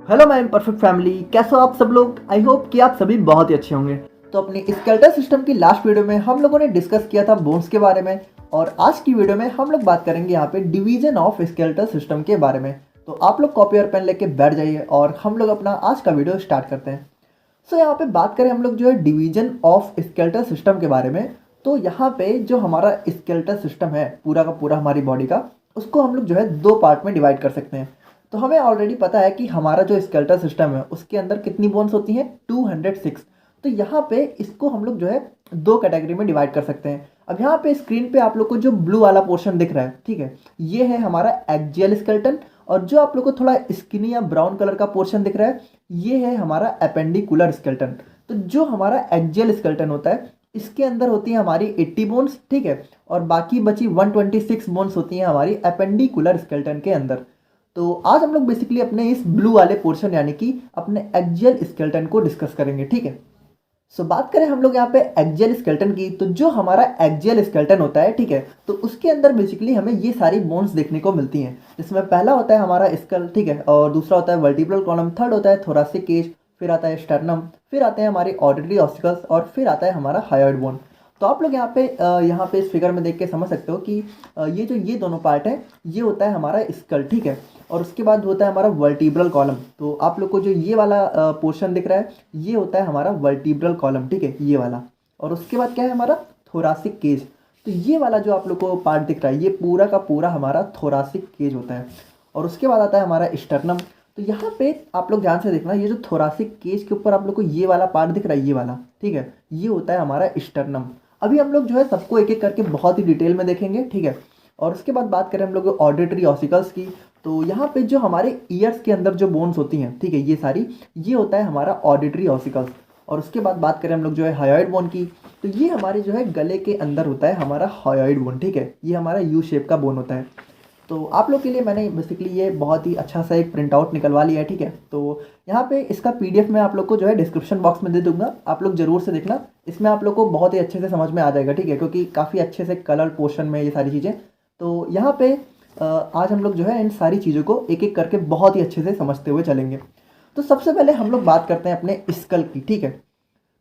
Hello my perfect family, कैसे हो आप सब लोग। आई होप कि आप सभी बहुत ही अच्छे होंगे। तो अपनी स्केलेटल सिस्टम की लास्ट वीडियो में हम लोगों ने डिस्कस किया था बोन्स के बारे में, और आज की वीडियो में हम लोग बात करेंगे यहाँ पे डिवीजन ऑफ स्केलेटल सिस्टम के बारे में। तो आप लोग कॉपी और पेन लेके बैठ जाइए और हम लोग अपना आज का वीडियो स्टार्ट करते हैं। सो यहाँ पे बात करें हम लोग जो है डिवीजन ऑफ स्केलेटल सिस्टम के बारे में, तो यहाँ पे जो हमारा स्केलेटल सिस्टम है पूरा का पूरा हमारी बॉडी का, उसको हम लोग जो है दो पार्ट में डिवाइड कर सकते हैं। तो हमें ऑलरेडी पता है कि हमारा जो स्केलेटल सिस्टम है उसके अंदर कितनी बोन्स होती हैं, 206। तो यहाँ पे इसको हम लोग जो है दो कैटेगरी में डिवाइड कर सकते हैं। अब यहाँ पे स्क्रीन पे आप लोग को जो ब्लू वाला पोर्शन दिख रहा है, ठीक है, ये है हमारा एक्जियल स्केलेटन। और जो आप लोग को थोड़ा स्किनी या ब्राउन कलर का पोर्शन दिख रहा है, ये है हमारा अपेंडिकुलर स्केलेटन। तो जो हमारा एक्जियल स्केलेटन होता है इसके अंदर होती है हमारी 80 बोन्स, ठीक है, और बाकी बची 126 बोन्स होती हैं हमारी अपेंडिकुलर स्केलेटन के अंदर। तो आज हम लोग बेसिकली अपने इस ब्लू वाले पोर्शन यानी कि अपने एक्जियल स्केलेटन को डिस्कस करेंगे, ठीक है। सो बात करें हम लोग यहाँ पे एक्जियल स्केलेटन की, तो जो हमारा एक्जियल स्केलेटन होता है, ठीक है, तो उसके अंदर बेसिकली हमें ये सारी बोन्स देखने को मिलती हैं, जिसमें पहला होता है हमारा स्कल, ठीक है, और दूसरा होता है वर्टिब्रल कॉलम, थर्ड होता है थोरासिक केज, फिर आता है स्टर्नम, फिर आते हैं हमारे ऑडिटरी ऑसिकल्स, और फिर आता है हमारा हायोइड बोन। तो आप लोग यहाँ पे इस फिगर में देख के समझ सकते हो कि ये दोनों पार्ट है, ये होता है हमारा स्कल, ठीक है, और उसके बाद होता है हमारा वर्टिब्रल कॉलम। तो आप लोग को जो ये वाला पोर्शन दिख रहा है, ये होता है हमारा वर्टिब्रल कॉलम, ठीक है, ये वाला। और उसके बाद क्या है हमारा थोरासिक केज। तो ये वाला जो आप लोग को पार्ट दिख रहा है, ये पूरा का पूरा हमारा थोरासिक केज होता है। और उसके बाद आता है हमारा स्टर्नम। तो यहाँ पे आप लोग ध्यान से देखना, ये जो थोरासिक केज के ऊपर आप लोग को ये वाला पार्ट दिख रहा है, ये वाला, ठीक है, ये होता है हमारा स्टर्नम। अभी हम लोग जो है सबको एक एक करके बहुत ही डिटेल में देखेंगे, ठीक है। और उसके बाद बात करें हम लोग ऑडिटरी ऑसिकल्स की, तो यहाँ पे जो हमारे ईयर्स के अंदर जो बोन्स होती हैं, ठीक है, ये सारी, ये होता है हमारा ऑडिटरी ऑसिकल्स। और उसके बाद बात करें हम लोग जो है हायोइड बोन की, तो ये हमारे जो है गले के अंदर होता है हमारा हायोइड बोन, ठीक है, ये हमारा यू शेप का बोन होता है। तो आप लोग के लिए मैंने बेसिकली ये बहुत ही अच्छा सा एक प्रिंट आउट निकलवा लिया है, ठीक है। तो यहाँ पे इसका पीडीएफ मैं आप लोग को जो है डिस्क्रिप्शन बॉक्स में दे दूंगा, आप लोग जरूर से देखना, इसमें आप लोग को बहुत ही अच्छे से समझ में आ जाएगा, ठीक है, क्योंकि काफ़ी अच्छे से कलर पोर्शन में ये सारी चीज़ें। तो यहाँ पे आज हम लोग जो है इन सारी चीज़ों को एक एक करके बहुत ही अच्छे से समझते हुए चलेंगे। तो सबसे पहले हम लोग बात करते हैं अपने स्कल की, ठीक है।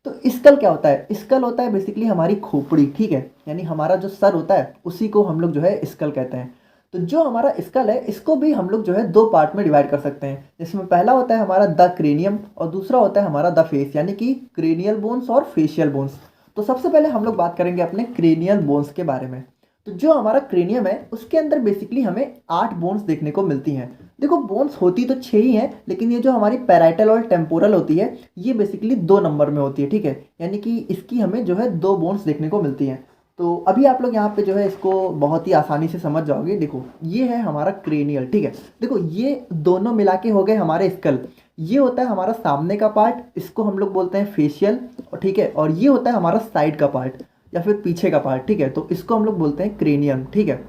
तो स्कल क्या होता है? स्कल होता है बेसिकली हमारी खोपड़ी, ठीक है, यानी हमारा जो सर होता है उसी को हम लोग जो है स्कल कहते हैं। तो जो हमारा स्कल है इसको भी हम लोग जो है दो पार्ट में डिवाइड कर सकते हैं, जिसमें पहला होता है हमारा द क्रेनियम और दूसरा होता है हमारा द फेस, यानी कि क्रेनियल बोन्स और फेशियल बोन्स। तो सबसे पहले हम लोग बात करेंगे अपने क्रेनियल बोन्स के बारे में। तो जो हमारा क्रेनियम है उसके अंदर बेसिकली हमें 8 बोन्स देखने को मिलती हैं। देखो बोन्स होती तो 6 ही हैं, लेकिन ये जो हमारी पैराइटल और टेम्पोरल होती है ये बेसिकली 2 नंबर में होती है, ठीक है, यानी कि इसकी हमें जो है 2 बोन्स देखने को मिलती हैं। तो अभी आप लोग यहाँ पे जो है इसको बहुत ही आसानी से समझ जाओगे। देखो ये है हमारा क्रेनियल, ठीक है, देखो ये दोनों मिला के हो गए हमारे स्कल। ये होता है हमारा सामने का पार्ट, इसको हम लोग बोलते हैं फेशियल, ठीक है, और ये होता है हमारा साइड का पार्ट या फिर पीछे का पार्ट, ठीक है, तो इसको हम लोग बोलते हैं क्रेनियम, ठीक है।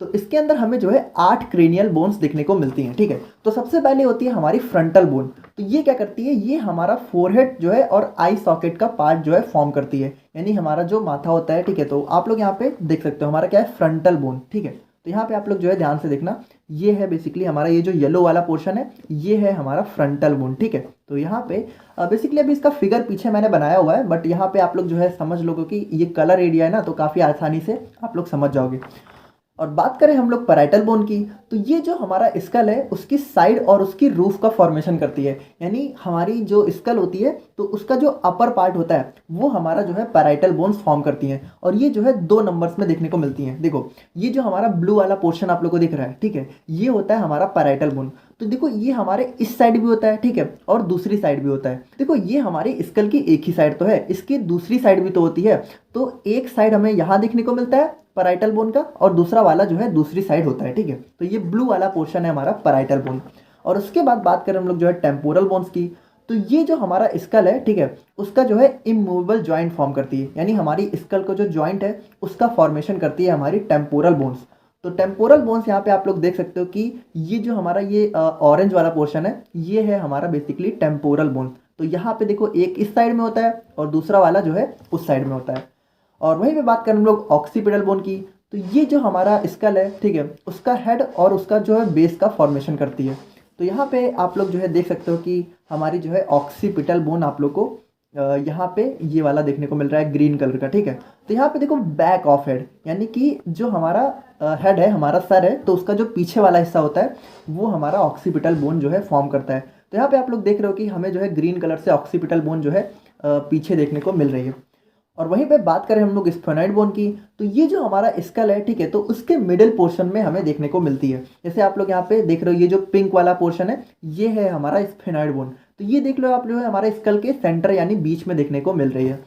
तो इसके अंदर हमें जो है 8 क्रेनियल बोन्स देखने को मिलती हैं, ठीक है। तो सबसे पहले होती है हमारी फ्रंटल बोन। तो ये क्या करती है, ये हमारा फोरहेड जो है और आई सॉकेट का पार्ट जो है फॉर्म करती है, यानी हमारा जो माथा होता है, ठीक है। तो आप लोग यहाँ पे देख सकते हो हमारा क्या है, फ्रंटल बोन, ठीक है। तो यहाँ पे आप लोग जो है ध्यान से देखना, ये है बेसिकली हमारा ये जो येलो वाला पोर्शन है, ये है हमारा फ्रंटल बोन, ठीक है। तो यहाँ पे बेसिकली अभी इसका फिगर पीछे मैंने बनाया हुआ है, बट यहाँ पे आप लोग जो है समझ लोगे कि ये कलर एरिया है ना, तो काफ़ी आसानी से आप लोग समझ जाओगे। और बात करें हम लोग पैराइटल बोन की, तो ये जो हमारा स्कल है उसकी साइड और उसकी रूफ का फॉर्मेशन करती है, यानी हमारी जो स्कल होती है तो उसका जो अपर पार्ट होता है वो हमारा जो है पैराइटल बोन्स फॉर्म करती हैं, और ये जो है 2 नंबर्स में देखने को मिलती हैं। देखो ये जो हमारा ब्लू वाला पोर्शन आप लोग को दिख रहा है, ठीक है, ये होता है हमारा पैराइटल बोन। तो देखो ये हमारे इस साइड भी होता है, ठीक है, और दूसरी साइड भी होता है। देखो ये हमारे स्कल की एक ही साइड तो है, इसकी दूसरी साइड भी तो होती है। तो एक साइड हमें यहाँ देखने को मिलता है पैराइटल बोन का, और दूसरा वाला जो है दूसरी साइड होता है, ठीक है। तो ये ब्लू वाला पोर्शन है हमारा पैराइटल बोन। और उसके बाद बात करें हम लोग जो है टेम्पोरल बोन्स की, तो ये जो हमारा स्कल है, ठीक है, उसका जो है इमूवेबल जॉइंट फॉर्म करती है, यानी हमारी स्कल को जो जॉइंट है उसका फॉर्मेशन करती है हमारी टेम्पोरल बोन्स। तो टेम्पोरल बोन्स यहाँ पे आप लोग देख सकते हो कि ये जो हमारा ये ऑरेंज वाला पोर्शन है, ये है हमारा बेसिकली टेम्पोरल बोन्स। तो यहाँ पे देखो एक इस साइड में होता है और दूसरा वाला जो है उस साइड में होता है। और वहीं पे बात करें हम लोग ऑक्सीपिटल बोन की, तो ये जो हमारा स्कल है, ठीक है, उसका हेड और उसका जो है बेस का फॉर्मेशन करती है। तो यहाँ पे आप लोग जो है देख सकते हो कि हमारी जो है ऑक्सीपिटल बोन आप लोग को यहाँ पे ये वाला देखने को मिल रहा है ग्रीन कलर का, ठीक है। तो यहाँ पे देखो बैक ऑफ हेड, यानी कि जो हमारा हेड है, हमारा सर है, तो उसका जो पीछे वाला हिस्सा होता है वो हमारा ऑक्सीपिटल बोन जो है फॉर्म करता है। तो यहाँ पे आप लोग देख रहे हो कि हमें जो है ग्रीन कलर से ऑक्सीपिटल बोन जो है पीछे देखने को मिल रही है। और वहीं पे बात करें हम लोग स्फेनॉइड बोन की, तो ये जो हमारा स्कल है, ठीक है, तो उसके मिडिल पोर्शन में हमें देखने को मिलती है। जैसे आप लोग यहाँ पे देख रहे हो, ये जो पिंक वाला पोर्शन है ये है हमारा स्फेनॉइड बोन। तो ये देख लो आप जो है हमारे स्कल के सेंटर यानी बीच में देखने को मिल रही है।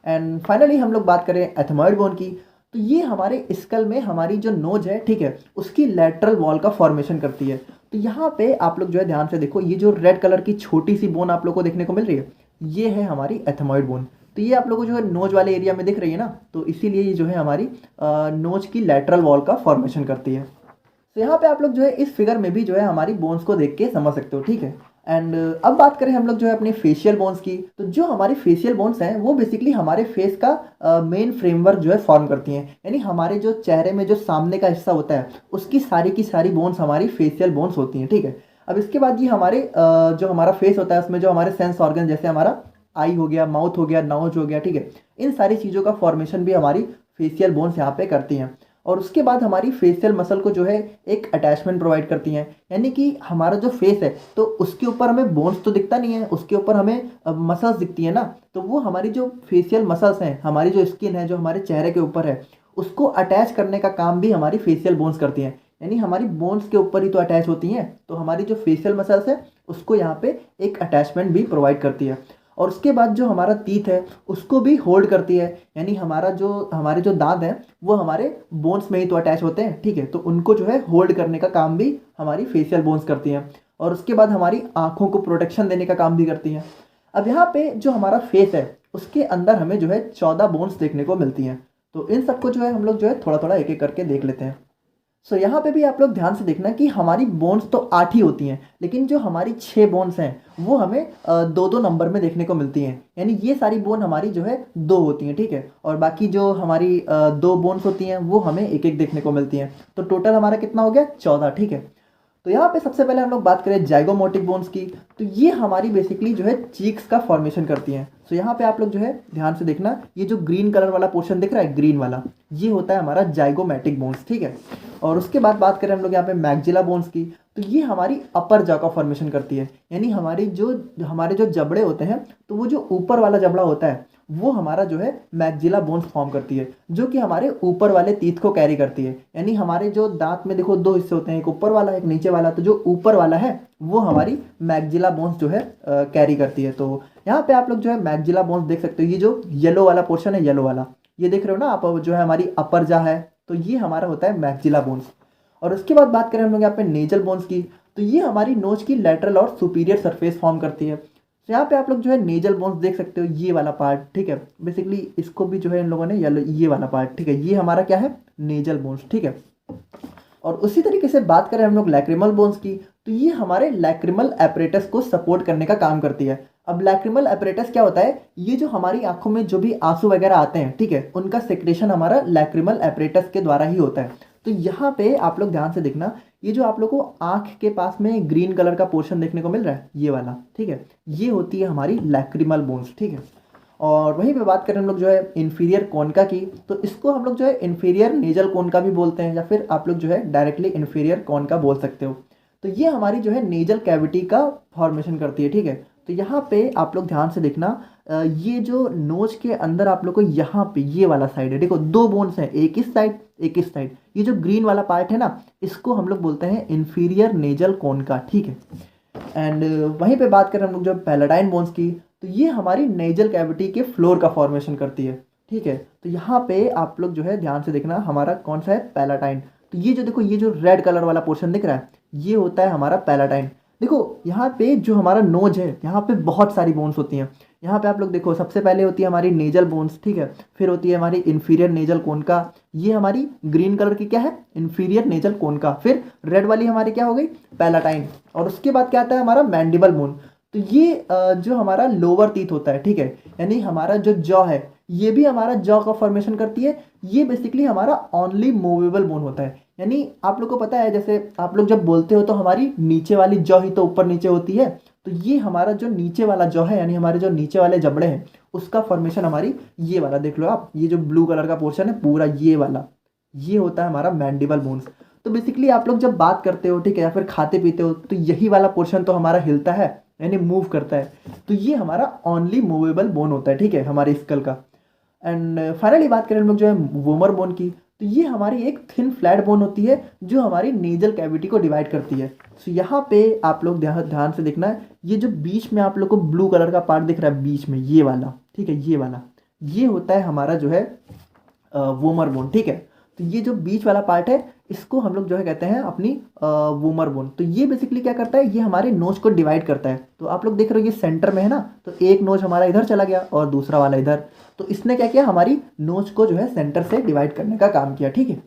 एंड फाइनली हम लोग बात करें एथमॉइड बोन की, तो ये हमारे स्कल में हमारी जो नोज है, ठीक है, उसकी लैटरल वॉल का फॉर्मेशन करती है। तो यहाँ पे आप लोग जो है ध्यान से देखो, ये जो रेड कलर की छोटी सी बोन आप लोग को देखने को मिल रही है, ये है हमारी एथमॉइड बोन। तो ये आप लोगों को जो है नोज वाले एरिया में दिख रही है ना, तो इसीलिए ये जो है हमारी नोज की लैटरल वॉल का फॉर्मेशन करती है। तो यहाँ पे आप लोग जो है इस फिगर में भी जो है हमारी बोन्स को देख के समझ सकते हो, ठीक है। एंड अब बात करें हम लोग जो है अपने फेशियल बोन्स की, तो जो हमारी फेशियल बोन्स हैं वो बेसिकली हमारे फेस का मेन फ्रेमवर्क जो है फॉर्म करती हैं। यानी हमारे जो चेहरे में जो सामने का हिस्सा होता है उसकी की सारी बोन्स हमारी फेशियल बोन्स होती हैं, ठीक है। अब इसके बाद ये हमारे जो हमारा फेस होता है उसमें जो हमारे सेंस ऑर्गन, जैसे हमारा आई हो गया, माउथ हो गया, नोज हो गया, ठीक है, इन सारी चीज़ों का फॉर्मेशन भी हमारी फेशियल बोन्स यहाँ पे करती हैं। और उसके बाद हमारी फेशियल मसल को जो है एक अटैचमेंट प्रोवाइड करती हैं। यानी कि हमारा जो फेस है तो उसके ऊपर हमें बोन्स तो दिखता नहीं है, उसके ऊपर हमें मसल्स दिखती है ना, तो वो हमारी जो फेशियल मसल्स हैं, हमारी जो स्किन है जो हमारे चेहरे के ऊपर है, उसको अटैच करने का काम भी हमारी फेशियल बोन्स करती हैं। यानी हमारी बोन्स के ऊपर ही तो अटैच होती हैं, तो हमारी जो फेशियल मसल्स है उसको यहाँ पे एक अटैचमेंट भी प्रोवाइड करती है। और उसके बाद जो हमारा टीथ है उसको भी होल्ड करती है। यानी हमारे जो दांत हैं वो हमारे बोन्स में ही तो अटैच होते हैं, ठीक है, तो उनको जो है होल्ड करने का काम भी हमारी फेशियल बोन्स करती हैं। और उसके बाद हमारी आँखों को प्रोटेक्शन देने का काम भी करती हैं। अब यहाँ पे जो हमारा फेस है उसके अंदर हमें जो है 14 बोन्स देखने को मिलती हैं। तो इन सबको जो है हम लोग जो है थोड़ा थोड़ा एक एक करके देख लेते हैं। सो यहाँ पे भी आप लोग ध्यान से देखना कि हमारी बोन्स तो 8 ही होती हैं, लेकिन जो हमारी 6 बोन्स हैं वो हमें दो दो नंबर में देखने को मिलती हैं। यानी ये सारी बोन हमारी जो है 2 होती हैं, ठीक है, और बाकी जो हमारी 2 बोन्स होती हैं वो हमें एक एक देखने को मिलती हैं। तो टोटल हमारा कितना हो गया, 14, ठीक है। तो यहाँ पे सबसे पहले हम लोग बात करें जाइगोमोटिक बोन्स की, तो ये हमारी बेसिकली जो है चीक्स का फॉर्मेशन करती हैं। सो यहाँ पे आप लोग जो है ध्यान से देखना, ये जो ग्रीन कलर वाला पोर्शन दिख रहा है, ग्रीन वाला, ये होता है हमारा जाइगोमेटिक बोन्स, ठीक है। और उसके बाद बात करें हम लोग यहाँ पे मैक्सिला बोन्स की, तो ये हमारी अपर जॉ का फॉर्मेशन करती है। यानी हमारे जो जबड़े होते हैं, तो वो जो ऊपर वाला जबड़ा होता है वो हमारा जो है मैक्सिला बोन्स फॉर्म करती है, जो कि हमारे ऊपर वाले टीथ को कैरी करती है। यानी हमारे जो दांत में देखो 2 हिस्से होते हैं, एक ऊपर वाला एक नीचे वाला, तो जो ऊपर वाला है वो हमारी मैक्सिला बोन्स जो है कैरी करती है। तो यहाँ पे आप लोग जो है मैक्सिला बोन्स देख सकते हो, ये जो येलो वाला पोर्शन है, येलो वाला, ये देख रहे हो ना आप, जो है हमारी अपर जा है, तो ये हमारा होता है मैक्सिला बोन्स। और उसके बाद बात करें हम लोग यहाँ पे नेजल बोन्स की, तो ये हमारी नोज की लेटरल और सुपीरियर सरफेस फॉर्म करती है। तो यहाँ पे आप लोग जो है नेजल बोन्स देख सकते हो, ये वाला पार्ट, ठीक है, बेसिकली इसको भी जो है इन लोगों ने ये वाला पार्ट, ठीक है, ये हमारा क्या है, नेजल बोन्स, ठीक है। और उसी तरीके से बात करें हम लोग लैक्रिमल बोन्स की, तो ये हमारे लैक्रिमल एपरेटस को सपोर्ट करने का काम करती है। अब लैक्रिमल एपरेटस क्या होता है, ये जो हमारी आंखों में जो भी आंसू वगैरह आते हैं, ठीक है, उनका सेक्रेशन हमारा लैक्रिमल एपरेटस के द्वारा ही होता है। तो यहाँ पे आप लोग ध्यान से देखना, ये जो आप लोग को आंख के पास में ग्रीन कलर का पोर्शन देखने को मिल रहा है, ये वाला, ठीक है, ये होती है हमारी लैक्रिमल बोन्स, ठीक है। और वहीं पे बात करें हम लोग जो है इन्फीरियर कोनका की, तो इसको हम लोग जो है इन्फीरियर नेजल कोनका भी बोलते हैं, या फिर आप लोग जो है डायरेक्टली इन्फीरियर कोनका बोल सकते हो। तो ये हमारी जो है नेजल कैविटी का फॉर्मेशन करती है, ठीक है। तो यहाँ पे आप लोग ध्यान से देखना, ये जो नोज के अंदर आप लोग को यहाँ पे ये वाला साइड है, देखो 2 बोन्स हैं, एक इस साइड एक इस साइड, ये जो ग्रीन वाला पार्ट है ना, इसको हम लोग बोलते हैं इन्फीरियर नेजल कोनका, ठीक है। एंड वहीं पे बात करें हम लोग जो पैलाटाइन बोन्स की, तो ये हमारी नेजल कैविटी के फ्लोर का फॉर्मेशन करती है, ठीक है। तो यहाँ पे आप लोग जो है ध्यान से देखना, हमारा कौन सा है, पैलाटाइन। तो ये जो देखो, ये जो रेड कलर वाला पोर्शन दिख रहा है, ये होता है हमारा पैलाटाइन। देखो यहाँ पे जो हमारा नोज है, यहाँ पे बहुत सारी बोन्स होती हैं। यहाँ पे आप लोग देखो, सबसे पहले होती है हमारी नेजल बोन्स, ठीक है, फिर होती है हमारी इन्फीरियर नेजल कोनका, ये हमारी ग्रीन कलर की क्या है, इन्फीरियर नेजल कोनका, फिर रेड वाली हमारी क्या हो गई, पैलाटाइन। और उसके बाद क्या आता है हमारा मैंडिबल बोन। तो ये जो हमारा लोअर टीथ होता है, ठीक है, यानी हमारा जो जॉ है, ये भी हमारा जॉ का फॉर्मेशन करती है। ये बेसिकली हमारा ओनली मूवेबल बोन होता है, यानी आप लोग को पता है, जैसे आप लोग जब बोलते हो तो हमारी नीचे वाली जॉ ही तो ऊपर नीचे होती है। तो ये हमारा जो नीचे वाला जॉ है, यानी हमारे जो नीचे वाले जबड़े हैं, उसका फॉर्मेशन हमारी ये वाला देख लो आप, ये जो ब्लू कलर का पोर्शन है पूरा ये वाला, ये होता है हमारा मैंडिबल बोन्स। तो बेसिकली आप लोग जब बात करते हो, ठीक है, या फिर खाते पीते हो, तो यही वाला पोर्शन तो हमारा हिलता है, यानी मूव करता है। तो ये हमारा ओनली मूवेबल बोन होता है, ठीक है, हमारे स्कल का। एंड फाइनली बात करें हम लोग जो है वोमर बोन की, तो ये हमारी एक थिन फ्लैट बोन होती है जो हमारी नेजल कैविटी को डिवाइड करती है। सो यहाँ पे आप लोग ध्यान ध्यान से देखना है, ये जो बीच में आप लोग को ब्लू कलर का पार्ट दिख रहा है बीच में, ये वाला, ठीक है, ये वाला, ये होता है हमारा जो है वोमर बोन, ठीक है। तो ये जो बीच वाला पार्ट है, इसको हम लोग जो है कहते हैं अपनी वोमर बोन। तो ये बेसिकली क्या करता है, ये हमारे नोज को डिवाइड करता है। तो आप लोग देख रहे हो ये सेंटर में है ना, तो एक नोज हमारा इधर चला गया और दूसरा वाला इधर। तो इसने क्या किया, हमारी नोज को जो है सेंटर से डिवाइड करने का काम किया, ठीक है।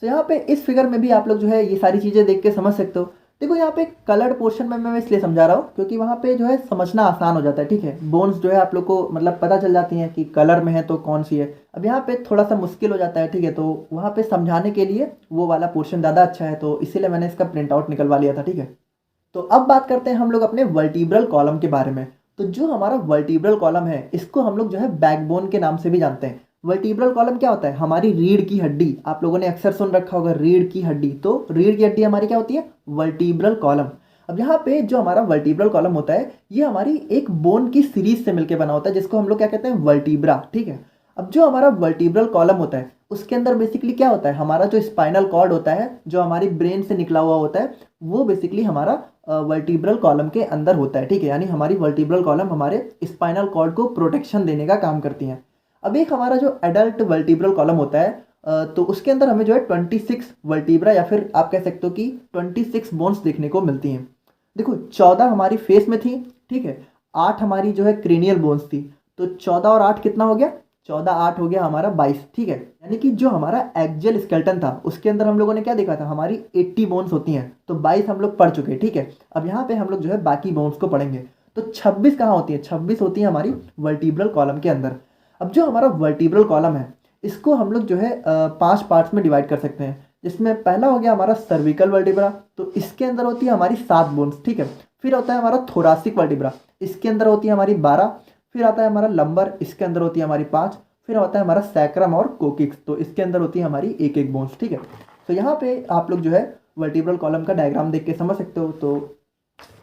तो यहाँ पे इस फिगर में भी आप लोग जो है ये सारी चीज़ें देख के समझ सकते हो। देखो यहाँ पे कलर्ड पोर्शन में मैं इसलिए समझा रहा हूँ क्योंकि वहाँ पे जो है समझना आसान हो जाता है, ठीक है। बोन्स जो है आप लोग को मतलब पता चल जाती हैं कि कलर में है तो कौन सी है। अब यहाँ पे थोड़ा सा मुश्किल हो जाता है, ठीक है, तो वहाँ पे समझाने के लिए वो वाला पोर्शन ज़्यादा अच्छा है, तो इसीलिए मैंने इसका प्रिंट आउट निकलवा लिया था, ठीक है। तो अब बात करते हैं हम लोग अपने वर्टिब्रल कॉलम के बारे में। तो जो हमारा वर्टिब्रल कॉलम है, इसको हम लोग जो है बैकबोन के नाम से भी जानते हैं। वर्टिब्रल कॉलम क्या होता है, हमारी रीढ़ की हड्डी। आप लोगों ने अक्सर सुन रखा होगा रीढ़ की हड्डी, तो रीढ़ की हड्डी हमारी क्या होती है, वर्टिब्रल कॉलम। अब यहाँ पे जो हमारा वर्टिब्रल कॉलम होता है, ये हमारी एक बोन की सीरीज से मिलकर बना होता है, जिसको हम लोग क्या कहते हैं, वर्टिब्रा, ठीक है। अब जो हमारा वर्टिब्रल कॉलम होता है, उसके अंदर बेसिकली क्या होता है, हमारा जो स्पाइनल कॉर्ड होता है, जो हमारी ब्रेन से निकला हुआ होता है, वो बेसिकली हमारा वर्टिब्रल कॉलम के अंदर होता है, ठीक है। यानी हमारी वर्टिब्रल कॉलम हमारे स्पाइनल कॉर्ड को प्रोटेक्शन देने का काम करती हैं। अब एक हमारा जो एडल्ट वर्टिब्रल कॉलम होता है, तो उसके अंदर हमें जो है 26 वर्टिब्रा, या फिर आप कह सकते हो कि 26 बोन्स देखने को मिलती हैं। देखो 14 हमारी फेस में थी, ठीक है, 8 हमारी जो है क्रेनियल बोन्स थी। तो 14 और 8 कितना हो गया, 14 8 हो गया हमारा 22, ठीक है। यानी कि जो हमारा एक्जियल स्केलेटन था, उसके अंदर हम लोगों ने क्या देखा था, हमारी 80 बोन्स होती हैं, तो 22 हम लोग पढ़ चुके हैं, ठीक है। अब यहाँ पे हम लोग जो है बाकी बोन्स को पढ़ेंगे। तो 26 कहाँ होती है, 26 होती है हमारी वर्टिब्रल कॉलम के अंदर। अब जो हमारा वर्टिब्रल कॉलम है, इसको हम लोग जो है 5 पार्ट्स में डिवाइड कर सकते हैं, जिसमें पहला हो गया हमारा सर्विकल वर्टिब्रा। तो इसके अंदर होती है हमारी 7 बोन्स, ठीक है। फिर होता है हमारा थोरासिक वर्टिब्रा, इसके अंदर होती है हमारी 12। फिर आता है हमारा लंबर, इसके अंदर होती है हमारी 5। फिर होता है हमारा सैक्रम और कोकिक्स, तो इसके अंदर होती है हमारी एक एक बोन्स, ठीक है। तो यहाँ पे आप लोग जो है वर्टिब्रल कॉलम का डायग्राम देख के समझ सकते हो। तो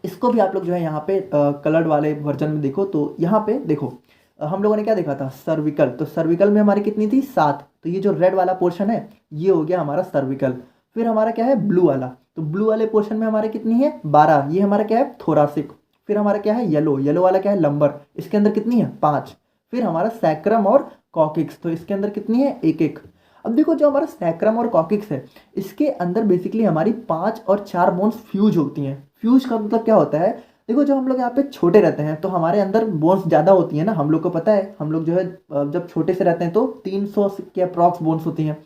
इसको भी आप लोग जो है यहाँ पे कलर्ड वाले वर्जन में देखो। तो यहाँ पे देखो हम लोगों ने क्या देखा था, सर्विकल। तो सर्विकल में हमारी कितनी थी, 7। तो ये जो रेड वाला पोर्शन है, ये हो गया हमारा सर्विकल। फिर हमारा क्या है, ब्लू वाला। तो ब्लू वाले पोर्शन में हमारे कितनी है, 12। ये हमारा क्या है, थोरासिक। फिर हमारा क्या है, येलो। येलो वाला क्या है, लंबर। इसके अंदर कितनी है, 5। फिर हमारा सैक्रम और कॉकिक्स, तो इसके अंदर कितनी है, एक एक। अब देखो जो हमारा सैक्रम और कॉकिक्स है, इसके अंदर बेसिकली हमारी 5 और 4 बोन्स फ्यूज होती हैं। फ्यूज का मतलब क्या होता है, देखो जो हम लोग यहाँ पे छोटे रहते हैं, तो हमारे अंदर बोन्स ज़्यादा होती है ना, हम लोग को पता है। हम लोग जो है जब छोटे से रहते हैं तो 300 के अप्रॉक्स बोन्स होती हैं।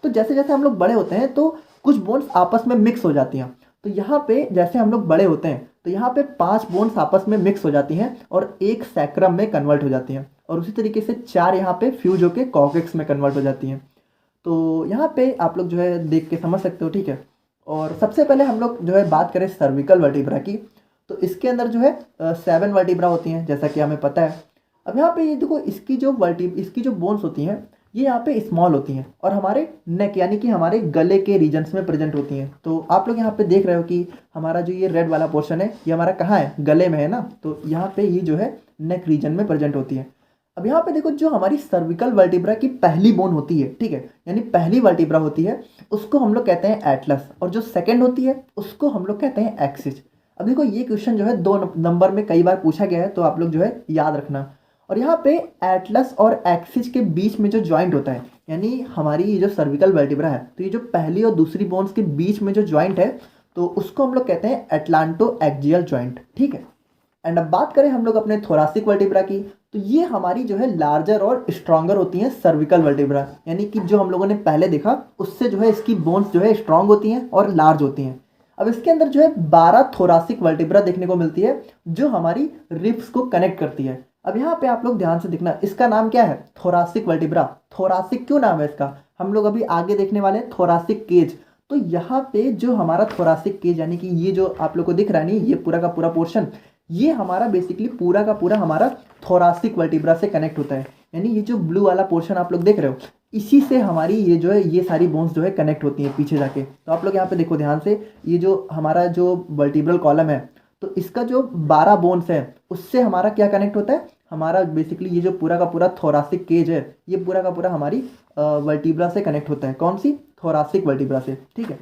तो जैसे जैसे हम लोग बड़े होते हैं, तो कुछ बोन्स आपस में मिक्स हो जाती हैं। तो यहाँ पे जैसे हम लोग बड़े होते हैं, तो यहाँ पे 5 बोन्स आपस में मिक्स हो जाती हैं और एक सैक्रम में कन्वर्ट हो जाती हैं, और उसी तरीके से 4 यहाँ पे फ्यूज होके कॉकिक्स में कन्वर्ट हो जाती हैं। तो यहाँ पे आप लोग जो है देख के समझ सकते हो, ठीक है। और सबसे पहले हम लोग जो है बात करें सर्विकल वर्टिब्रा की, तो इसके अंदर जो है 7 वर्टिब्रा होती हैं, जैसा कि हमें पता है। अब यहाँ पे ये देखो इसकी जो बोन्स होती हैं, ये यहाँ पे स्मॉल होती हैं और हमारे नेक यानी कि हमारे गले के रीजन्स में प्रेजेंट होती हैं। तो आप लोग यहाँ पे देख रहे हो कि हमारा जो ये रेड वाला पोर्शन है, ये हमारा कहाँ है, गले में है ना। तो यहाँ पे ये जो है नेक रीजन में प्रेजेंट होती है। अब यहाँ पे देखो जो हमारी सर्विकल वर्टिब्रा की पहली बोन होती है, ठीक है, यानी पहली वर्टिब्रा होती है, उसको हम लोग कहते हैं एटलस, और जो सेकंड होती है उसको हम लोग कहते हैं एक्सिस। अब देखो ये क्वेश्चन जो है 2 नंबर में कई बार पूछा गया है, तो आप लोग जो है याद रखना। और यहाँ पे एटलस और एक्सिस के बीच में जो जॉइंट होता है, यानी हमारी ये जो सर्विकल वर्टिब्रा है, तो ये जो पहली और दूसरी बोन्स के बीच में जो जॉइंट है, तो उसको हम लोग कहते हैं एटलांटो एक्जियल जॉइंट, ठीक है। एंड अब बात करें हम लोग अपने थोरासिक वर्टिब्रा की, तो ये हमारी जो है लार्जर और स्ट्रॉन्गर होती हैं सर्विकल वर्टिब्रा, यानी कि जो हम लोगों ने पहले देखा उससे जो है इसकी बोन्स जो है स्ट्रॉन्ग होती हैं और लार्ज होती हैं। अब इसके अंदर जो है 12 थोरासिक वर्टिब्रा देखने को मिलती है, जो हमारी रिब्स को कनेक्ट करती है। अब यहाँ पे आप लोग ध्यान से देखना, इसका नाम क्या है, थोरासिक वर्टिब्रा। थोरासिक क्यों नाम है इसका, हम लोग अभी आगे देखने वाले हैं थोरासिक केज। तो यहाँ पे जो हमारा थोरासिक केज यानी कि ये जो आप लोग को दिख रहा है नहीं, ये पूरा का पूरा पोर्शन, ये हमारा बेसिकली पूरा का पूरा हमारा थोरासिक वर्टिब्रा से कनेक्ट होता है। यानी ये जो ब्लू वाला पोर्शन आप लोग देख रहे हो, इसी से हमारी ये जो है ये सारी बोन्स जो है कनेक्ट होती हैं पीछे जाके। तो आप लोग यहाँ पे देखो ध्यान से, ये जो हमारा जो वर्टिब्रल कॉलम है, तो इसका जो 12 बोन्स है उससे हमारा क्या कनेक्ट होता है, हमारा बेसिकली ये जो पूरा का पूरा थोरासिक केज है, ये पूरा का पूरा हमारी वर्टिब्रा से कनेक्ट होता है। कौन सी? थोरासिक वर्टिब्रा से, ठीक है।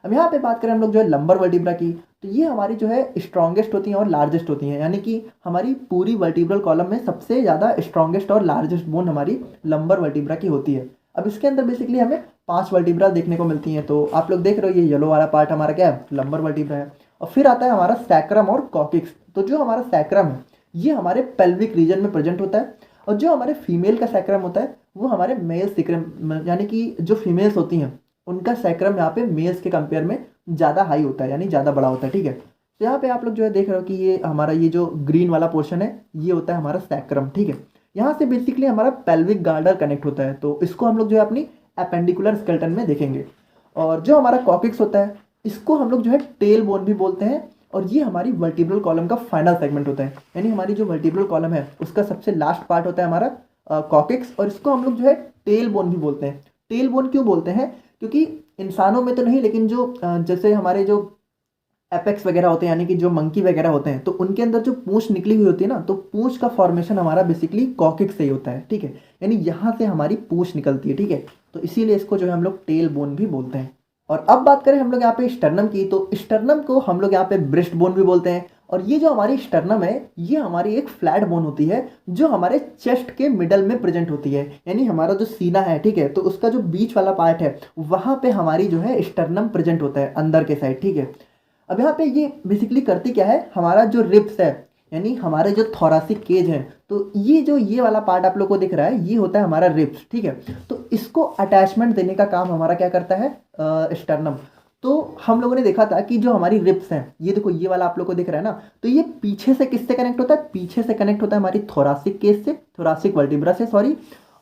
अब यहाँ पे बात करें हम लोग जो है लंबर वर्टिब्रा की, तो ये हमारी जो है स्ट्रॉन्गेस्ट होती हैं और लार्जेस्ट होती हैं। यानी कि हमारी पूरी वर्टिब्रल कॉलम में सबसे ज़्यादा स्ट्रॉन्गेस्ट और लार्जेस्ट बोन हमारी लंबर वर्टिब्रा की होती है। अब इसके अंदर बेसिकली हमें 5 वर्टिब्रा देखने को मिलती हैं। तो आप लोग देख रहे हो ये येलो वाला पार्ट हमारा क्या है, लंबर वर्टिब्रा है। और फिर आता है हमारा सैक्रम और कॉकिक्स। तो जो हमारा सैक्रम है ये हमारे पेल्विक रीजन में प्रेजेंट होता है, और जो हमारे फीमेल का सैक्रम होता है वो हमारे मेल सैक्रम, यानी कि जो फीमेल्स होती हैं उनका सैक्रम यहाँ पे मेल्स के कंपेयर में ज़्यादा हाई होता है, यानी ज़्यादा बड़ा होता है, ठीक है। तो यहाँ पे आप लोग जो है देख रहे हो कि ये हमारा ये जो ग्रीन वाला पोर्शन है ये होता है हमारा सैक्रम, ठीक है। यहाँ से बेसिकली हमारा पेल्विक गार्डर कनेक्ट होता है, तो इसको हम लोग जो है अपनी एपेंडिकुलर स्केलेटन में देखेंगे। और जो हमारा कॉकिक्स होता है इसको हम लोग जो है टेल बोन भी बोलते हैं, और ये हमारी वर्टिब्रल कॉलम का फाइनल सेगमेंट होता है। यानी हमारी जो वर्टिब्रल कॉलम है उसका सबसे लास्ट पार्ट होता है हमारा कॉकिक्स, और इसको हम लोग जो है टेल बोन भी बोलते हैं। टेल बोन क्यों बोलते हैं? क्योंकि इंसानों में तो नहीं, लेकिन जो जैसे हमारे जो एपेक्स वगैरह होते हैं, यानी कि जो मंकी वगैरह होते हैं, तो उनके अंदर जो पूंछ निकली हुई होती है ना, तो पूंछ का फॉर्मेशन हमारा बेसिकली कॉकिक्स से ही होता है, ठीक है। यानी यहाँ से हमारी पूंछ निकलती है, ठीक है। तो इसीलिए इसको जो है हम लोग टेल बोन भी बोलते हैं। और अब बात करें हम लोग यहाँ पे स्टर्नम की, तो स्टर्नम को हम लोग यहाँ पे ब्रेस्ट बोन भी बोलते हैं। और ये जो हमारी स्टर्नम है ये हमारी एक फ्लैट बोन होती है जो हमारे चेस्ट के मिडल में प्रेजेंट होती है। यानी हमारा जो सीना है, ठीक है, तो उसका जो बीच वाला पार्ट है वहाँ पे हमारी जो है स्टर्नम प्रेजेंट होता है अंदर के साइड, ठीक है। अब यहाँ पे ये बेसिकली करती क्या है, हमारा जो रिब्स है यानी हमारे जो थोरासिक केज है, तो ये जो ये वाला पार्ट आप लोग को दिख रहा है ये होता है हमारा रिब्स, ठीक है। तो इसको अटैचमेंट देने का काम हमारा क्या करता है, स्टर्नम। तो हम लोगों ने देखा था कि जो हमारी रिब्स हैं, ये देखो ये वाला आप लोग को दिख रहा है ना, तो ये पीछे से किससे कनेक्ट होता है, पीछे से कनेक्ट होता है हमारी थोरासिक केज से, थोरासिक वर्टिब्रा से, सॉरी।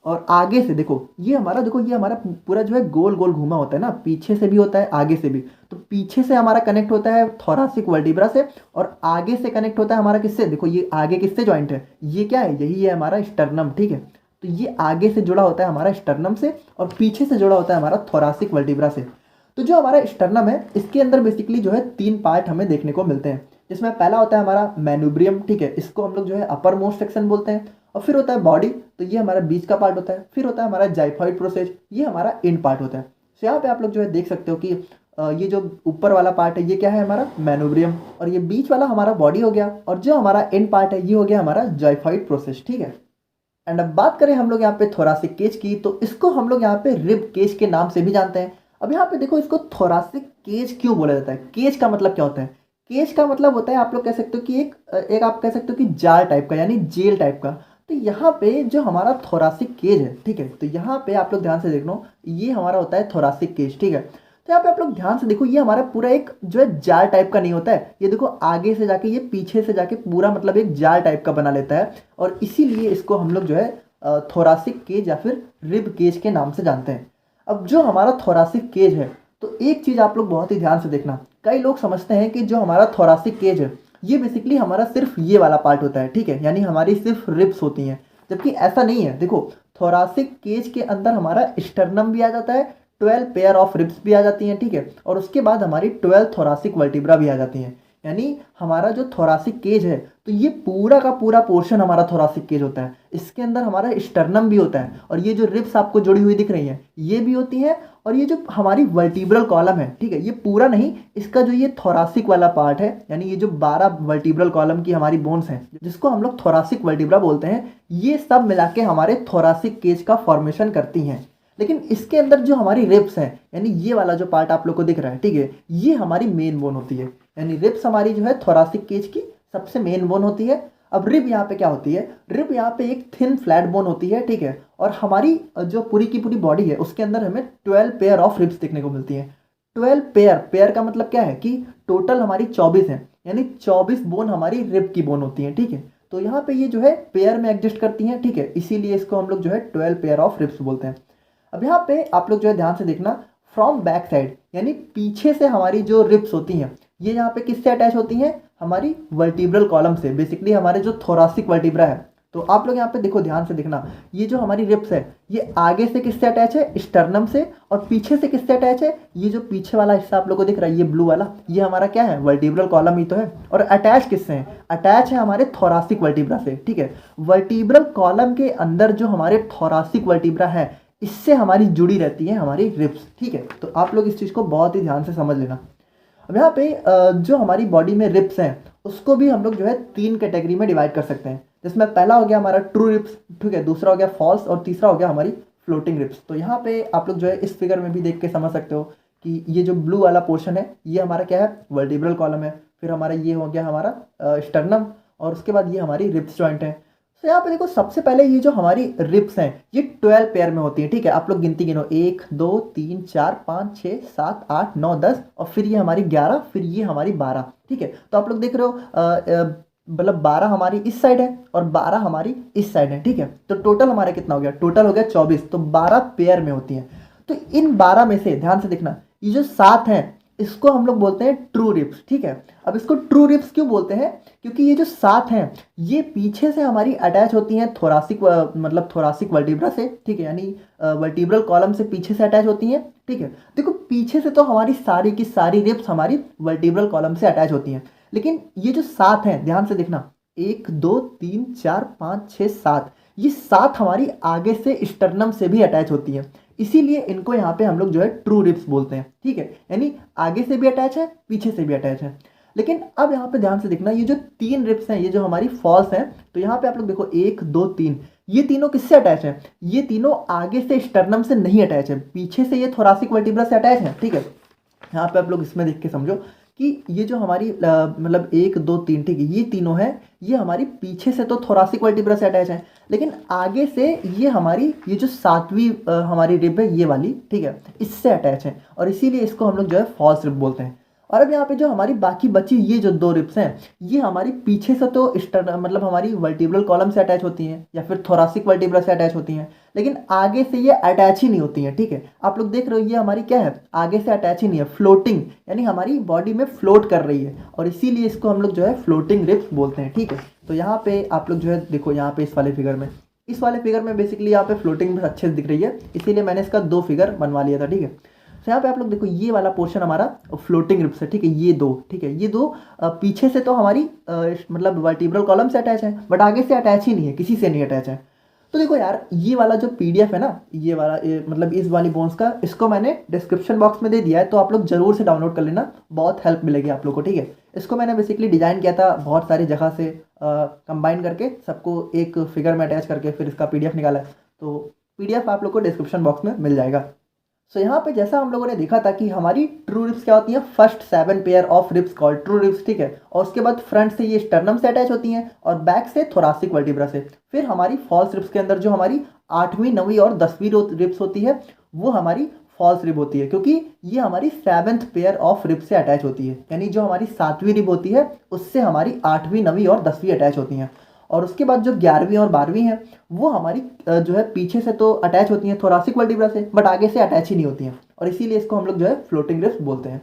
और आगे से देखो ये हमारा, देखो ये हमारा पूरा जो है गोल गोल घूमा होता है ना, पीछे से भी होता है आगे से भी। तो पीछे से हमारा कनेक्ट होता है थोरासिक वर्टिब्रा से, और आगे से कनेक्ट होता है हमारा किससे, देखो ये आगे किससे जॉइंट है, ये क्या है, यही है हमारा स्टर्नम, ठीक है। तो ये आगे से जुड़ा होता है हमारा स्टर्नम से, और पीछे से जुड़ा होता है हमारा थोरासिक वर्टिब्रा से। तो जो हमारा स्टर्नम है इसके अंदर बेसिकली जो है 3 पार्ट हमें देखने को मिलते हैं, जिसमें पहला होता है हमारा मैनुब्रियम, ठीक है, इसको हम लोग जो है अपर मोस्ट सेक्शन बोलते हैं। और फिर होता है बॉडी, तो ये हमारा बीच का पार्ट होता है। फिर होता है हमारा जाइफॉइड प्रोसेस, ये हमारा इंड पार्ट होता है। तो यहाँ पे आप लोग जो है देख सकते हो कि ये जो ऊपर वाला पार्ट है ये क्या है हमारा मैनुब्रियम, और ये बीच वाला हमारा बॉडी हो गया, और जो हमारा इंड पार्ट है ये हो गया हमारा जाइफॉइड प्रोसेस, ठीक है। एंड अब बात करें हम लोग यहाँ पे थोरासिक केज की, तो इसको हम लोग यहाँ पे रिब केज के नाम से भी जानते हैं। अब यहाँ पे देखो इसको थोरासिक केज क्यों बोला जाता है, केज का मतलब क्या होता है, केज का मतलब होता है आप लोग कह सकते हो कि एक आप कह सकते हो कि जाल टाइप का, यानी जेल टाइप का। तो यहाँ पे जो हमारा थोरासिक केज है, ठीक है, तो यहाँ पे आप लोग ध्यान से देख लो, ये हमारा होता है थोरासिक केज, ठीक है। तो यहाँ पे आप लोग ध्यान से देखो, ये हमारा पूरा एक जो है जाल टाइप का नहीं होता है, ये देखो आगे से जाके ये पीछे से जाके पूरा मतलब एक जाल टाइप का बना लेता है, और इसीलिए इसको हम लोग जो है थोरासिक केज या फिर रिब केज के नाम से जानते हैं। अब जो हमारा थोरासिक केज है, तो एक चीज़ आप लोग बहुत ही ध्यान से देखना, कई लोग समझते हैं कि जो हमारा थोरासिक केज है ये बेसिकली हमारा सिर्फ ये वाला पार्ट होता है, ठीक है, यानी हमारी सिर्फ रिब्स होती हैं, जबकि ऐसा नहीं है। देखो थोरासिक केज के अंदर हमारा स्टर्नम भी आ जाता है, 12 पेयर ऑफ रिब्स भी आ जाती हैं, ठीक है, और उसके बाद हमारी 12 थोरासिक वर्टिब्रा भी आ जाती हैं। यानी हमारा जो थोरासिक केज है, तो ये पूरा का पूरा पोर्शन हमारा थोरासिक केज होता है। इसके अंदर हमारा स्टर्नम भी होता है, और ये जो रिब्स आपको जुड़ी हुई दिख रही हैं ये भी होती हैं, और ये जो हमारी वर्टिब्रल कॉलम है, ठीक है, ये पूरा नहीं, इसका जो ये थोरासिक वाला पार्ट है, यानी ये जो 12 वर्टिब्रल कॉलम की हमारी बोन्स हैं जिसको हम लोग थोरासिक वर्टिब्रा बोलते हैं, ये सब मिला के हमारे थोरासिक केज का फॉर्मेशन करती हैं। लेकिन इसके अंदर जो हमारी रिब्स हैं, यानी ये वाला जो पार्ट आप लोग को दिख रहा है, ठीक है, ये हमारी मेन बोन होती है। यानी रिब्स हमारी जो है थोरासिक केज की सबसे मेन बोन होती है। अब रिब यहाँ पे क्या होती है, रिब यहाँ पे एक थिन फ्लैट बोन होती है, ठीक है, और हमारी जो पूरी की पूरी बॉडी है उसके अंदर हमें 12 पेयर ऑफ रिब्स देखने को मिलती हैं। 12 पेयर, पेयर का मतलब क्या है कि टोटल हमारी 24 है, यानी 24 बोन हमारी रिब की बोन होती है, ठीक है। तो यहाँ पे ये जो है पेयर में एग्जिस्ट करती हैं, ठीक है, इसीलिए इसको हम लोग जो है 12 पेयर ऑफ रिब्स बोलते हैं। अब यहाँ पे आप लोग जो है ध्यान से देखना, फ्रॉम बैक साइड, यानी पीछे से हमारी जो रिब्स होती हैं ये यहाँ पे किससे अटैच होती हैं, हमारी वर्टिब्रल कॉलम से, बेसिकली हमारे जो थोरासिक वर्टिब्रा है। तो आप लोग यहाँ पे देखो, ध्यान से देखना, ये जो हमारी रिब्स है ये आगे से किससे अटैच है, स्टर्नम से, और पीछे से किससे अटैच है, ये जो पीछे वाला हिस्सा आप लोग को दिख रहा है ये ब्लू वाला, ये हमारा क्या है, वर्टिब्रल कॉलम ही तो है। और अटैच किससे है, अटैच है हमारे थोरासिक वर्टिब्रा से, ठीक है। वर्टिब्रल कॉलम के अंदर जो हमारे थोरासिक वर्टिब्रा है इससे हमारी जुड़ी रहती है हमारी रिब्स, ठीक है। तो आप लोग इस चीज़ को बहुत ही ध्यान से समझ लेना। अब यहाँ पे जो हमारी बॉडी में रिब्स हैं उसको भी हम लोग जो है 3 कैटेगरी में डिवाइड कर सकते हैं, जिसमें पहला हो गया हमारा ट्रू रिब्स, ठीक है, दूसरा हो गया फॉल्स, और तीसरा हो गया हमारी फ्लोटिंग रिब्स। तो यहाँ पे आप लोग जो है इस फिगर में भी देख के समझ सकते हो कि ये जो ब्लू वाला पोर्शन है ये हमारा क्या है, वर्टिब्रल कॉलम है, फिर हमारा ये हो गया हमारा स्टर्नम, और उसके बाद ये हमारी रिब्स जॉइंट है। तो यहाँ पे देखो, सबसे पहले ये जो हमारी रिब्स हैं ये 12 पेयर में होती है, ठीक है। आप लोग गिनती गिनो, 1 2 3 4 5 6 7 8 9 10, और फिर ये हमारी 11, फिर ये हमारी 12, ठीक है। तो आप लोग देख रहे हो मतलब 12 हमारी इस साइड है और 12 हमारी इस साइड है, ठीक है। तो टोटल हमारा कितना हो गया, टोटल हो गया 24। तो 12 पेयर में होती हैं। तो इन 12 में से ध्यान से देखना, ये जो 7 हैं इसको हम लोग बोलते हैं ट्रू रिब्स, ठीक है। अब इसको ट्रू रिब्स क्यों बोलते हैं, क्योंकि ये जो 7 हैं ये पीछे से हमारी अटैच होती हैं थोरासिक मतलब थोरासिक वर्टिब्रा से, ठीक है, यानी वर्टिब्रल कॉलम से पीछे से अटैच होती हैं, ठीक है। देखो पीछे से तो हमारी सारी की सारी रिब्स हमारी वर्टिब्रल कॉलम से अटैच होती हैं, लेकिन ये जो 7 हैं ध्यान से देखना, 1 2 3 4 5 6 7, ये 7 हमारी आगे से स्टर्नम से भी अटैच होती हैं, इसीलिए इनको यहाँ पे हम लोग जो है ट्रू रिब्स बोलते हैं, ठीक है। यानी आगे से भी अटैच है, पीछे से भी अटैच है। लेकिन अब यहाँ पे ध्यान से देखना, ये जो 3 रिब्स हैं ये जो हमारी फॉल्स हैं, तो यहाँ पे आप लोग देखो 1 2 3, ये तीनों किससे अटैच है, ये तीनों आगे से स्टर्नम से नहीं अटैच है, पीछे से ये थोरासिक वर्टिब्रा से अटैच है, ठीक है। यहाँ पे आप लोग इसमें देख के समझो कि ये जो हमारी मतलब 1 2 3, ठीक है, ये तीनों हैं, ये हमारी पीछे से तो थोरासिक वर्टिब्रा से अटैच है, लेकिन आगे से ये हमारी ये जो 7वीं हमारी रिब है ये वाली, ठीक है, इससे अटैच है, और इसीलिए इसको हम लोग जो है फॉल्स रिब बोलते हैं। और अब यहाँ पे जो हमारी बाकी बची ये जो 2 रिब्स हैं ये हमारी पीछे से तो मतलब हमारी वर्टिब्रल कॉलम से अटैच होती हैं या फिर थोरासिक वर्टिब्रा से अटैच होती हैं, लेकिन आगे से ये अटैच ही नहीं होती हैं, ठीक है। आप लोग देख रहे हो ये हमारी क्या है, आगे से अटैच ही नहीं है, फ्लोटिंग, यानी हमारी बॉडी में फ्लोट कर रही है, और इसीलिए इसको हम लोग जो है फ्लोटिंग रिब्स बोलते हैं, ठीक है। तो यहाँ पे आप लोग जो है देखो, यहाँ पे इस वाले फिगर में बेसिकली यहाँ पे फ्लोटिंग अच्छे से दिख रही है, इसीलिए मैंने इसका 2 फिगर बनवा लिया था, ठीक है। तो यहाँ पे आप लोग देखो ये वाला पोर्शन हमारा फ्लोटिंग रिब्स है, ठीक है, ये 2, ठीक है, ये 2 पीछे से तो हमारी मतलब वर्टिब्रल कॉलम से अटैच है, बट आगे से अटैच ही नहीं है, किसी से नहीं अटैच है। तो देखो यार, ये वाला जो PDF है ना, ये वाला मतलब इस वाली बोन्स का, इसको मैंने डिस्क्रिप्शन बॉक्स में दे दिया है, तो आप लोग जरूर से डाउनलोड कर लेना, बहुत हेल्प मिलेगी आप लोग को, ठीक है। इसको मैंने बेसिकली डिज़ाइन किया था बहुत सारी जगह से कंबाइन करके, सबको एक फिगर में अटैच करके फिर इसका PDF निकाला है, तो PDF आप लोग को डिस्क्रिप्शन बॉक्स में मिल जाएगा। सो यहाँ पे जैसा हम लोगों ने देखा था कि हमारी ट्रू रिब्स क्या होती हैं, first 7 pair of ribs called true ribs, ठीक है, और उसके बाद फ्रंट से ये स्टर्नम से अटैच होती हैं और बैक से थोरासिक वर्टिब्रा से। फिर हमारी फॉल्स रिब्स के अंदर जो हमारी 8वीं 9वीं और 10वीं रिब्स होती है वो हमारी फॉल्स रिब होती है, क्योंकि ये हमारी 7th पेयर ऑफ रिब से अटैच होती है, यानी जो हमारी 7वीं रिब होती है उससे हमारी 8वीं 9वीं और 10वीं अटैच होती हैं। और उसके बाद जो 11वीं और 12वीं है वो हमारी जो है पीछे से तो अटैच होती हैं थोरासिक वर्टिब्रा से, बट आगे से अटैच ही नहीं होती हैं, और इसीलिए इसको हम लोग जो है फ्लोटिंग रिब्स बोलते हैं।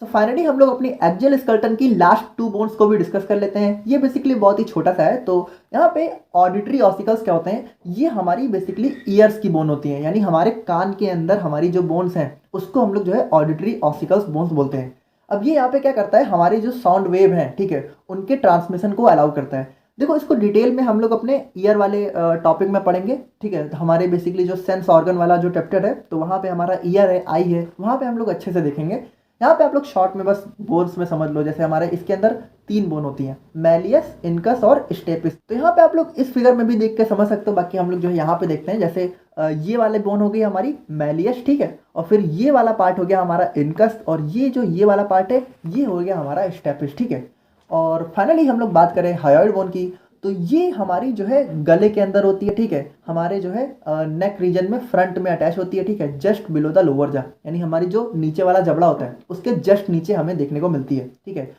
तो फाइनली हम लोग अपनी एक्सियल स्केलेटन की लास्ट 2 बोन्स को भी डिस्कस कर लेते हैं। ये बेसिकली बहुत ही छोटा सा है। तो यहाँ पे ऑडिटरी ऑसिकल्स क्या होते हैं, ये हमारी बेसिकली ईयर्स की बोन होती हैं, यानी हमारे कान के अंदर हमारी जो बोन्स हैं उसको हम लोग जो है ऑडिटरी ऑसिकल्स बोन्स बोलते हैं। अब ये यहाँ पे क्या करता है, हमारे जो साउंड वेव हैं, ठीक है, उनके ट्रांसमिशन को अलाउ करता है। देखो इसको डिटेल में हम लोग अपने ईयर वाले टॉपिक में पढ़ेंगे, ठीक है। हमारे बेसिकली जो सेंस ऑर्गन वाला जो चैप्टर है, तो वहाँ पे हमारा ईयर है, आई है, वहाँ पे हम लोग अच्छे से देखेंगे। यहाँ पे आप लोग शॉर्ट में बस बोन्स में समझ लो, जैसे हमारे इसके अंदर 3 बोन होती हैं, मैलियस, इनकस और स्टेपिस। तो यहाँ पे आप लोग इस फिगर में भी देख के समझ सकते हो। बाकी हम लोग जो है यहाँ पे देखते हैं, जैसे ये वाले बोन हो गई हमारी मैलियस, ठीक है, और फिर ये वाला पार्ट हो गया हमारा इनकस, और ये जो ये वाला पार्ट है ये हो गया हमारा स्टेपिस, ठीक है। और फाइनली हम लोग बात करें हायोइड बोन की, तो ये हमारी जो है गले के अंदर होती है, ठीक है, हमारे जो है नेक रीजन में फ्रंट में अटैच होती है, ठीक है, जस्ट बिलो द लोअर जा, यानी हमारी जो नीचे वाला जबड़ा होता है उसके जस्ट नीचे हमें देखने को मिलती है, ठीक है।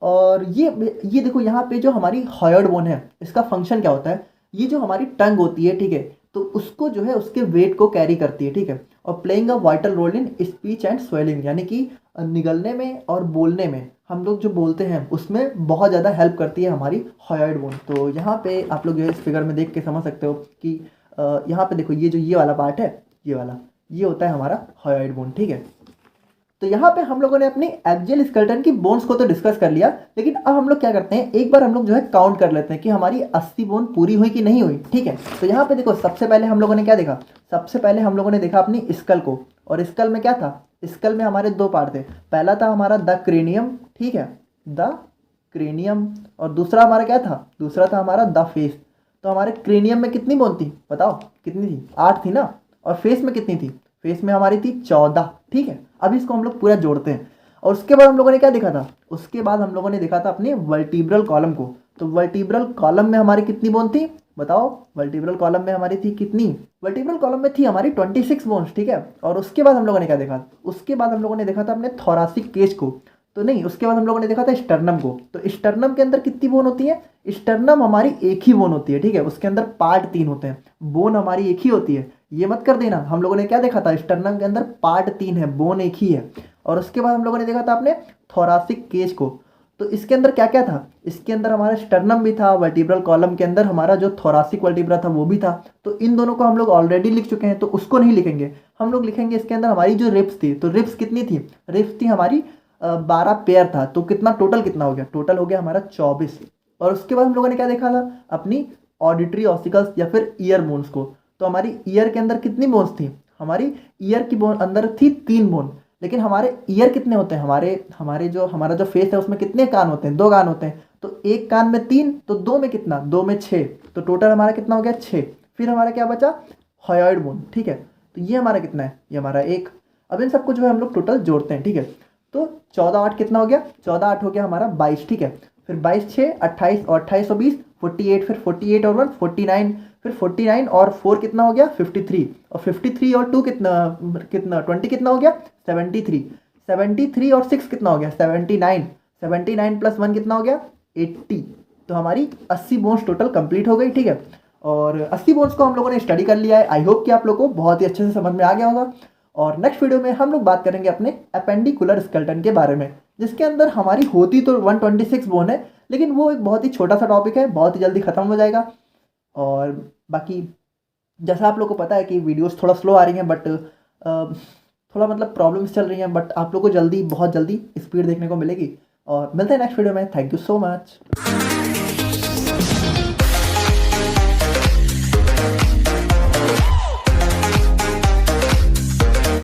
और ये देखो यहाँ पे जो हमारी हायोइड बोन है, इसका फंक्शन क्या होता है, ये जो हमारी टंग होती है, ठीक है, तो उसको जो है उसके वेट को कैरी करती है, ठीक है। और playing a vital role in speech and swelling, यानी कि निगलने में और बोलने में, हम लोग जो बोलते हैं उसमें बहुत ज़्यादा हेल्प करती है हमारी हायोइड बोन। तो यहाँ पे आप लोग जो है इस फिगर में देख के समझ सकते हो कि यहाँ पे देखो ये जो ये वाला पार्ट है, ये वाला, ये होता है हमारा हायोइड बोन, ठीक है। तो यहाँ पे हम लोगों ने अपनी एक्सियल स्केलेटन की बोन्स को तो डिस्कस कर लिया, लेकिन अब हम लोग क्या करते हैं, एक बार हम लोग जो है काउंट कर लेते हैं कि हमारी 80 बोन पूरी हुई कि नहीं हुई, ठीक है। तो यहाँ पे देखो सबसे पहले हम लोगों ने क्या देखा, सबसे पहले हम लोगों ने देखा अपनी स्कल को, और स्कल में क्या था, स्कल में हमारे दो पार्ट थे। पहला था हमारा द क्रेनियम, ठीक है, द क्रेनियम, और दूसरा हमारा क्या था, दूसरा था हमारा द फेस। तो हमारे क्रेनियम में कितनी बोन थी, बताओ कितनी थी, 8 थी ना। और फेस में कितनी थी, फेस में हमारी थी 14, ठीक है। अब इसको हम लोग पूरा जोड़ते हैं, और उसके बाद हम लोगों ने क्या देखा था, उसके बाद हम लोगों ने देखा था अपने वर्टिब्रल कॉलम को। तो वर्टिब्रल कॉलम में हमारी कितनी बोन थी, बताओ, वर्टिब्रल कॉलम में हमारी थी कितनी, वर्टिब्रल कॉलम में थी हमारी 26 बोन्स, ठीक है। और उसके बाद हम लोगों ने क्या देखा, उसके बाद हम लोगों ने देखा था अपने थोरासिक केज को, तो नहीं, उसके बाद हम लोगों ने देखा था स्टर्नम को। तो स्टर्नम के अंदर कितनी बोन होती है, स्टर्नम हमारी एक ही बोन होती है, ठीक है। उसके अंदर पार्ट 3 होते हैं, बोन हमारी एक ही होती है, ये मत कर देना। हम लोगों ने क्या देखा था, स्टर्नम के अंदर पार्ट 3 है, बोन एक ही है। और उसके बाद हम लोगों ने देखा था अपने थोरासिक केज को। तो इसके अंदर क्या क्या था, इसके अंदर हमारा स्टर्नम भी था, वर्टिब्रल कॉलम के अंदर हमारा जो थोरासिक वर्टिब्रा था वो भी था। तो इन दोनों को हम लोग ऑलरेडी लिख चुके हैं, तो उसको नहीं लिखेंगे, हम लोग लिखेंगे इसके अंदर हमारी जो रिब्स थी। तो रिब्स कितनी थी, रिब्स थी हमारी 12 पेयर था। तो कितना टोटल कितना हो गया, टोटल हो गया हमारा 24। और उसके बाद हम लोगों ने क्या देखा था, अपनी ऑडिटरी ऑसिकल्स या फिर ईयर बोन्स को। तो हमारी ईयर के अंदर कितनी बोन्स थी, हमारी ईयर की बोन अंदर थी 3 बोन। लेकिन हमारे ईयर कितने होते हैं, हमारा जो फेस है उसमें कितने कान होते हैं, 2 कान होते हैं। तो एक कान में 3, तो 2 में कितना, 2 में 6, तो टोटल हमारा कितना हो गया 6। फिर हमारा क्या बचा, हायोइड बोन, ठीक है। तो ये हमारा कितना है, ये हमारा 1। अब इन सबको जो है हम लोग टोटल जोड़ते हैं, ठीक है। तो 14 8 कितना हो गया, 14 8 हो गया हमारा 22, ठीक है। फिर 22 6 28, और 28 और 20 48, फिर 48 और 1 49, फिर 49 और 4 कितना हो गया 53, और 53 और 2 कितना, 20 कितना हो गया 73, 73 और 6 कितना हो गया 79, 79 प्लस 1 कितना हो गया 80। तो हमारी 80 बोन्स टोटल कंप्लीट हो गई, ठीक है। और 80 बोन्स को हम लोगों ने स्टडी कर लिया है। आई होप कि आप लोगों को बहुत ही अच्छे से समझ में आ गया होगा। और नेक्स्ट वीडियो में हम लोग बात करेंगे अपने अपेंडिकुलर स्केलेटन के बारे में, जिसके अंदर हमारी होती तो 126 बोन है, लेकिन वो एक बहुत ही छोटा सा टॉपिक है, बहुत ही जल्दी खत्म हो जाएगा। और बाकी जैसा आप लोग को पता है कि वीडियोस थोड़ा स्लो आ रही हैं, बट थोड़ा मतलब प्रॉब्लम्स चल रही हैं, बट आप लोग को जल्दी, बहुत जल्दी स्पीड देखने को मिलेगी। और मिलते हैं नेक्स्ट वीडियो में। Thank you so much.